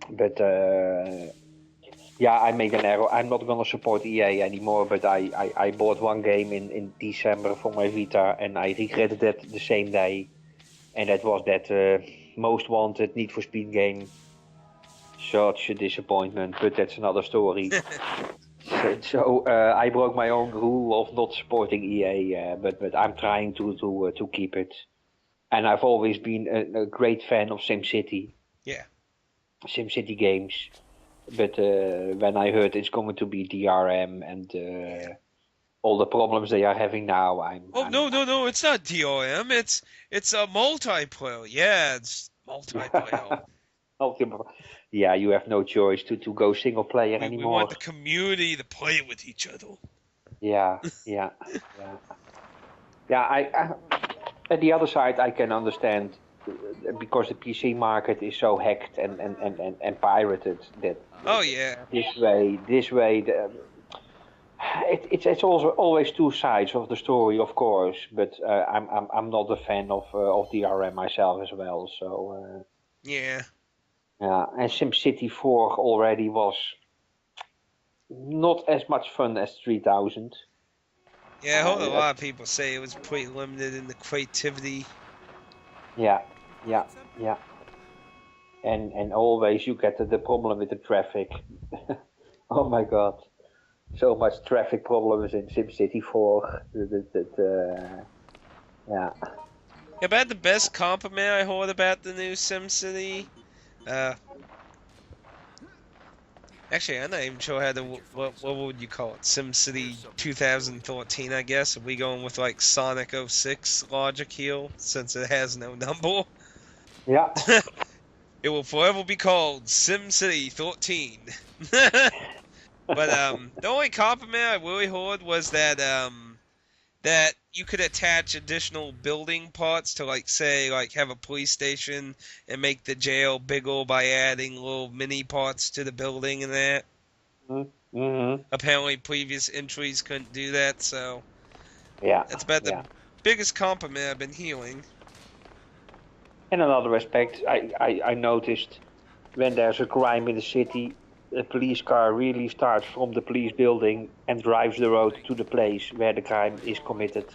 But yeah, I made an error. I'm not gonna support EA anymore. But I bought one game in December for my Vita, and I regretted that the same day. And that was that Most Wanted Need for Speed game. Such a disappointment, but that's another story. So I broke my own rule of not supporting EA, but I'm trying to keep it. And I've always been a great fan of SimCity. Yeah. SimCity games. But when I heard it's going to be DRM and all the problems they are having now, No, it's not DRM. It's a multiplayer. Yeah, it's multiplayer. Yeah, you have no choice to go single player We want anymore. the community to play with each other. Yeah. At the other side, I can understand because the PC market is so hacked and pirated that. Oh yeah. This way, it's also always two sides of the story, of course. But I'm not a fan of DRM myself as well. So Yeah. yeah, and SimCity 4 already was not as much fun as 3000. Yeah, I heard a lot of people say it was pretty limited in the creativity. Yeah. And always you get the problem with the traffic. Oh my god, so much traffic problems in SimCity 4. Yeah. About the best compliment I heard about the new SimCity. Actually, I'm not even sure how to what would you call it? SimCity 2013, I guess. Are we going with like Sonic 06 logic here since it has no number? Yeah. It will forever be called SimCity 13. But the only compliment I really heard was that that you could attach additional building parts to like say like have a police station and make the jail bigger by adding little mini parts to the building and that. Mm-hmm. Apparently previous entries couldn't do that, so Yeah. that's about the biggest compliment I've been hearing. In another aspect, I noticed when there's a crime in the city, a police car really starts from the police building and drives the road to the place where the crime is committed.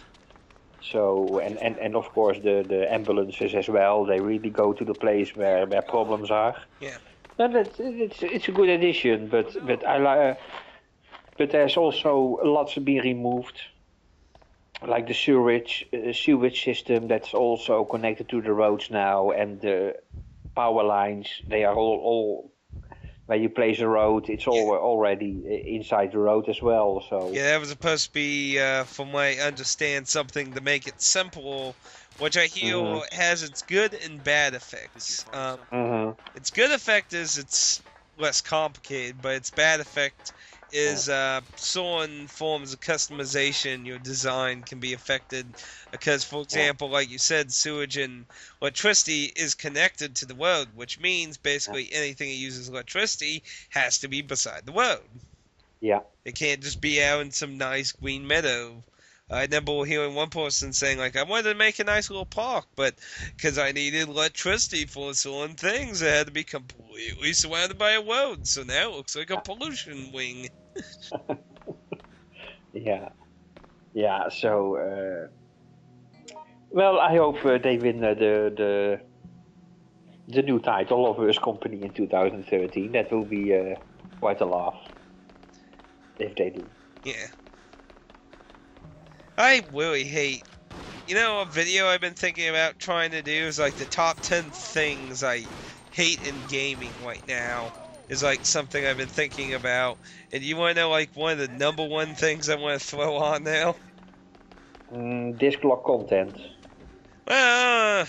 So and of course the ambulances as well. They really go to the place where problems are. Yeah. And it's a good addition, but there's also lots being removed, like the sewage system that's also connected to the roads now, and the power lines. They are all where you place a road. It's all already inside the road as well. So Yeah, that was supposed to be, from what I understand, something to make it simple, which I hear has its good and bad effects. Its good effect is it's less complicated, but its bad effect is certain forms of customization, your design can be affected because, for example, like you said, sewage and electricity is connected to the road, which means basically anything that uses electricity has to be beside the road. Yeah. It can't just be out in some nice green meadow. I remember hearing one person saying, like, I wanted to make a nice little park, but because I needed electricity for certain things, it had to be completely surrounded by a road. So now it looks like a pollution wing. Yeah. So well, I hope they win the new title of Worst Company in 2013. That will be quite a laugh if they do. Yeah. I really hate. You know, a video I've been thinking about trying to do is like the top 10 things I hate in gaming right now. Is like something I've been thinking about. And you want to know like one of the number one things I want to throw on now? Disc lock content. Well,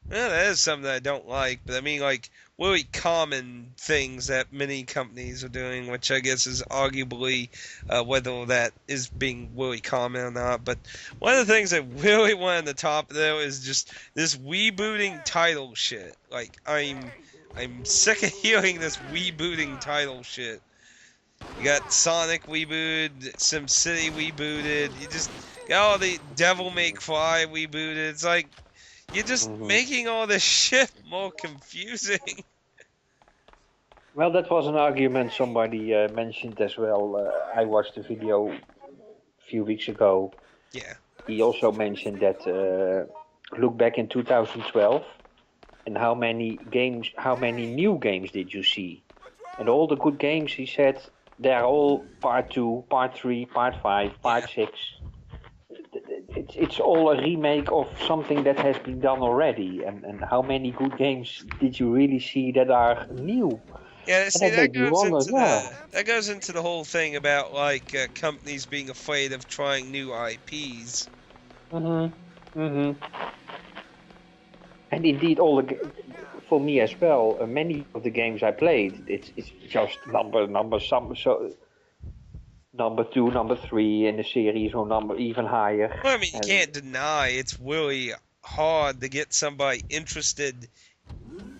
that is something I don't like, but I mean, like, really common things that many companies are doing, which I guess is arguably whether that is being really common or not. But one of the things I really want on the top, though, is just this rebooting title shit. Like, I'm sick of hearing this rebooting title shit. You got Sonic rebooted, SimCity rebooted, you just got all the Devil May Cry rebooted. It's like, you're just making all this shit more confusing. Well, that was an argument somebody mentioned as well. I watched a video a few weeks ago. Yeah. He also mentioned that look back in 2012 and how many new games did you see? And all the good games, he said, they're all part 2, part 3, part 5, Yeah. part 6. It's all a remake of something that has been done already. And how many good games did you really see that are new? Yeah, And see that that made me goes wonder, into yeah. the whole thing about like companies being afraid of trying new IPs. Mhm. Mhm. And indeed, for me as well, many of the games I played, it's just number 2, number 3 in the series, or number even higher. Well, I mean, you And can't deny it's really hard to get somebody interested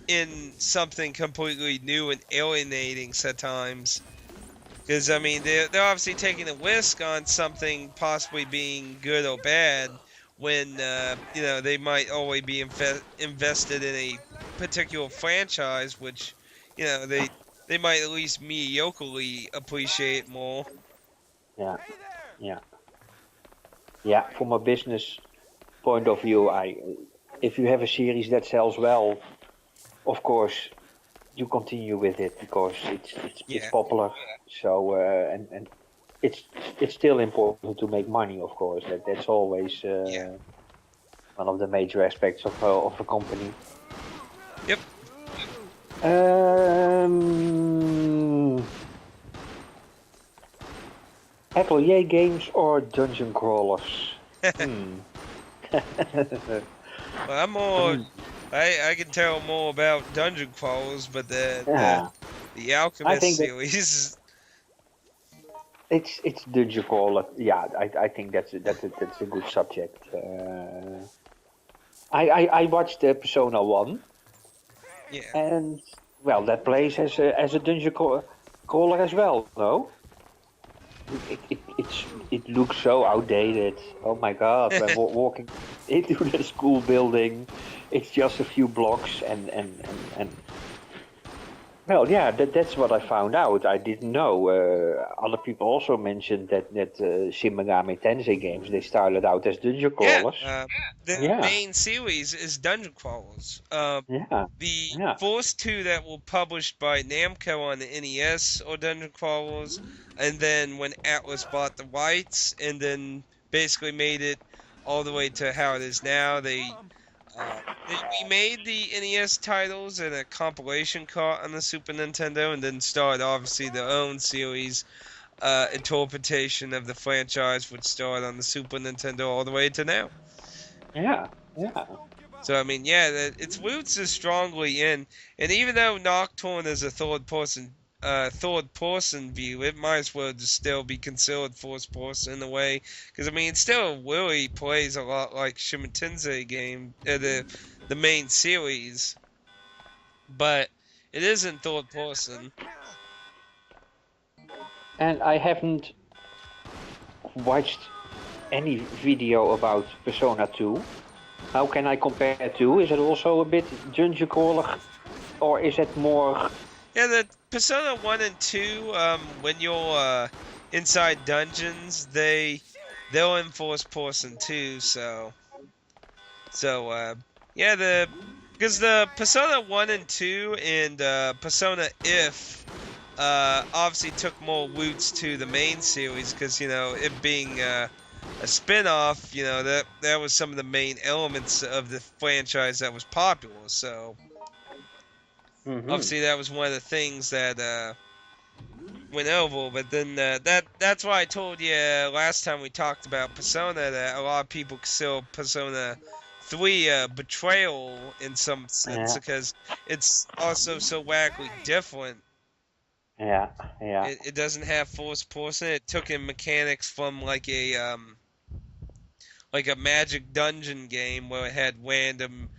in something completely new and alienating at times. Because I mean, they're obviously taking a risk on something possibly being good or bad when they might always be invested in a particular franchise, which they might at least mediocrely appreciate more. yeah, yeah, yeah. From a business point of view, if you have a series that sells well, of course you continue with it because it's Yeah. popular. So and it's still important to make money, of course. That's always Yeah. one of the major aspects of a company. Yep. Um, Atelier games or dungeon crawlers? Hmm. Well, I'm I more. mean, I can tell more about dungeon crawls, but yeah, the I Alchemist think that series. it's dungeon crawler. Yeah, I think that's a good subject. I watched Persona 1, Yeah. and well, that plays as a crawler as well, no? It looks so outdated. Oh my God, when walking into the school building, it's just a few blocks and well, yeah, that's what I found out. I didn't know. Other people also mentioned that Shin Megami Tensei games, they started out as dungeon Yeah, crawlers. the Yeah, main series is Dungeon Crawlers. yeah, The yeah, first two that were published by Namco on the NES are Dungeon Crawlers, and then when Atlas bought the rights and then basically made it all the way to how it is now, they remade the NES titles in a compilation cart on the Super Nintendo, and then started obviously their own series interpretation of the franchise, which started on the Super Nintendo all the way to now. yeah, yeah. So I mean, yeah, its roots is strongly in, and even though Nocturne is a third person view, it might as well just still be considered first person in a way, because I mean, it still really plays a lot like Shimitense game, the main series, but it isn't third person. And I haven't watched any video about Persona 2. How can I compare to? Is it also a bit dungeon crawler, or is it more? Yeah, the Persona 1 and 2, when you're inside dungeons, they'll enforce person too, so yeah, because the Persona 1 and 2 and Persona If obviously took more roots to the main series because it being a spin-off, that was some of the main elements of the franchise that was popular. So Mm-hmm. obviously that was one of the things that went over. But then that's why I told you last time we talked about Persona that a lot of people consider Persona 3 betrayal in some sense Yeah, because it's also so radically different. yeah, yeah, It doesn't have first person. It took in mechanics from like a magic dungeon game where it had random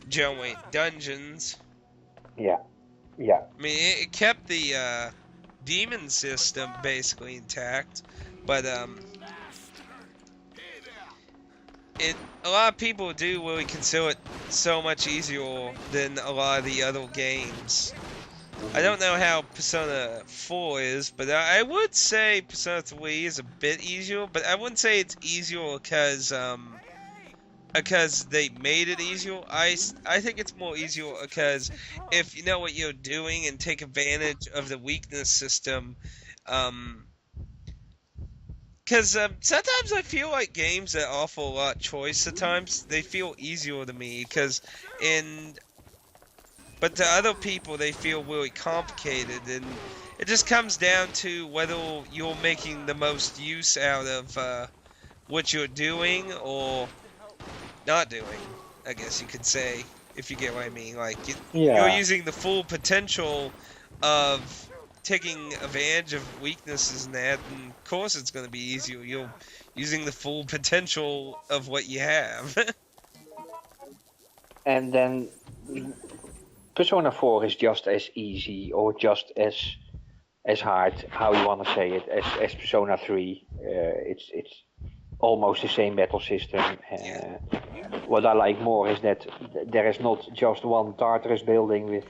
generate dungeons. yeah, yeah. I mean, it kept the demon system basically intact, but it a lot of people do really consider it so much easier than a lot of the other games. I don't know how Persona 4 is, but I would say Persona 3 is a bit easier, but I wouldn't say it's easier because they made it easier. I think it's more easier because if you know what you're doing and take advantage of the weakness system, um, because sometimes I feel like games that offer a lot of choice at times they feel easier to me because in but to other people they feel really complicated, and it just comes down to whether you're making the most use out of what you're doing or not doing, I guess you could say, if you get what I mean. Like, you're Yeah. using the full potential of taking advantage of weaknesses and that, and of course it's going to be easier. You're using the full potential of what you have. And then Persona 4 is just as easy or just as hard, how you want to say it, as Persona 3. It's almost the same battle system. Yeah. What I like more is that there is not just one Tartarus building with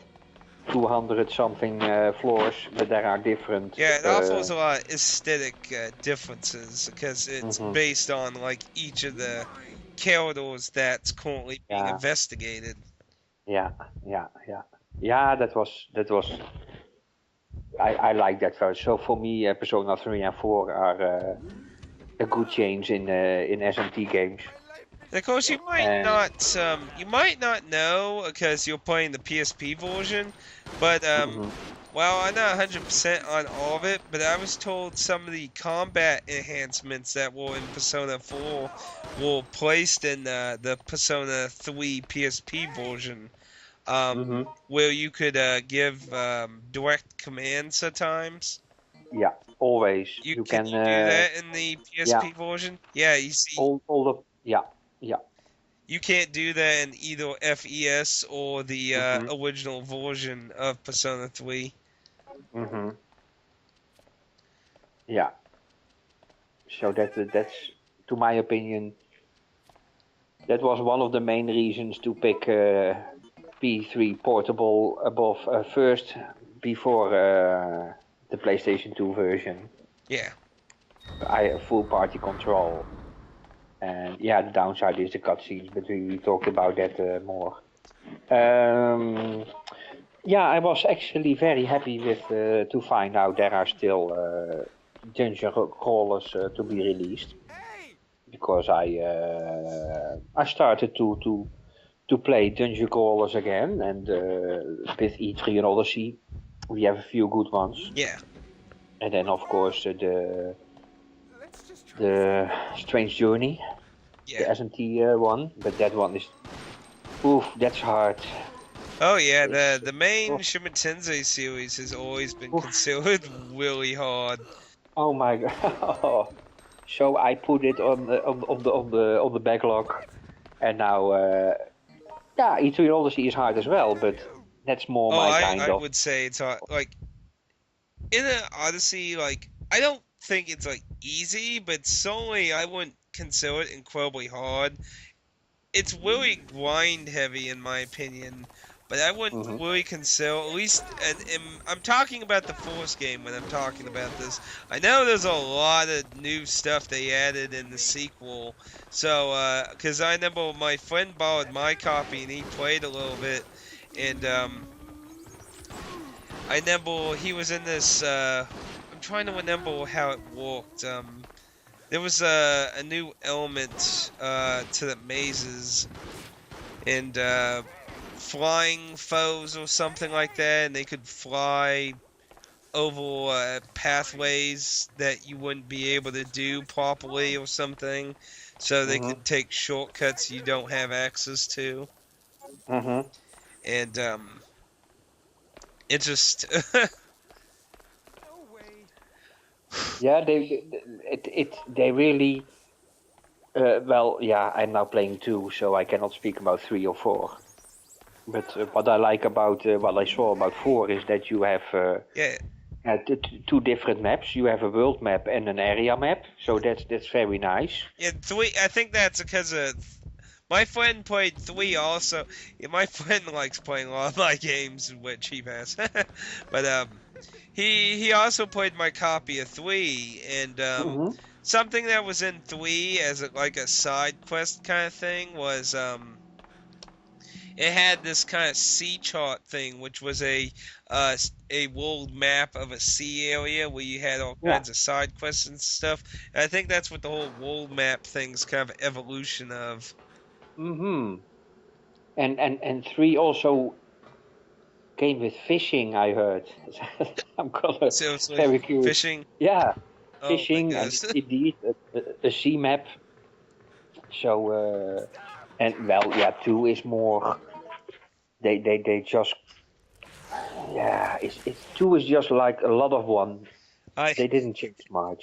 200 something floors, but there are different. Yeah, it offers a lot of aesthetic differences because it's Mhm. based on like each of the corridors that's currently being Yeah, investigated. yeah, yeah. Yeah, that was. I like that very. So for me, Persona 3 and 4 are a good change in SMT games. And of course, And you might not know because you're playing the PSP version, but mhm. well, I'm not 100% on all of it, but I was told some of the combat enhancements that were in Persona 4 were placed in the Persona 3 PSP version, Mhm. where you could give direct commands at times. Yeah, always. You You can can you do that in the yeah, PSP version? Yeah, you see, all the yeah, yeah. you can't do that in either FES or the Mhm. original version of Persona 3. Mhm. Yeah. So that's to my opinion that was one of the main reasons to pick P3 portable above first before the PlayStation 2 version. Yeah. I have full party control. And yeah, the downside is the cutscenes, but we talked about that more. Um, yeah, I was actually very happy with to find out there are still dungeon crawlers to be released because I started to play dungeon crawlers again, and with E3 and Odyssey, we have a few good ones, Yeah. and then of course the Strange Journey, the Yeah. SMT one, but that one is oof, that's hard. Oh yeah, It's the main oof, Shin Tensei series has always been oof. considered really hard. Oh my god. So I put it on the backlog, and now yeah, E3 Odyssey is hard as well, but that's more Oh, my I kind of. would say it's hard. Like in an Odyssey, like I don't think it's like easy, but certainly I wouldn't consider it incredibly hard. It's really grind heavy in my opinion, but I wouldn't Mhm. really consider at least. And I'm talking about the Force game when I'm talking about this. I know there's a lot of new stuff they added in the sequel, so because I remember my friend borrowed my copy and he played a little bit, and I remember he was in this. I'm trying to remember how it worked. There was a new element to the mazes and flying foes or something like that, and they could fly over pathways that you wouldn't be able to do properly or something, so they Mhm. could take shortcuts you don't have access to, Mhm. and it just Yeah, they really. Well, yeah, I'm now playing two, so I cannot speak about three or four. But what I like about what I saw about four is that you have yeah. two different maps. You have a world map and an area map, so that's very nice. Yeah, three. I think that's because of My friend played 3 also. Yeah, my friend likes playing a lot of my games with Cheap Ass. But he also played my copy of 3, and Mm-hmm. something that was in 3 as like a side quest kind of thing was it had this kind of sea chart thing, which was a world map of a sea area where you had all Yeah. kinds of side quests and stuff. And I think that's what the whole world map thing's kind of evolution of. Mm-hmm. And 3 also came with fishing, I heard. I'm gonna Seriously, very curious. fishing. Yeah, Oh my fishing and goodness. indeed a sea map. So and well, yeah, 2 is more. They just yeah. It's 2 is just like a lot of 1. I They didn't change much.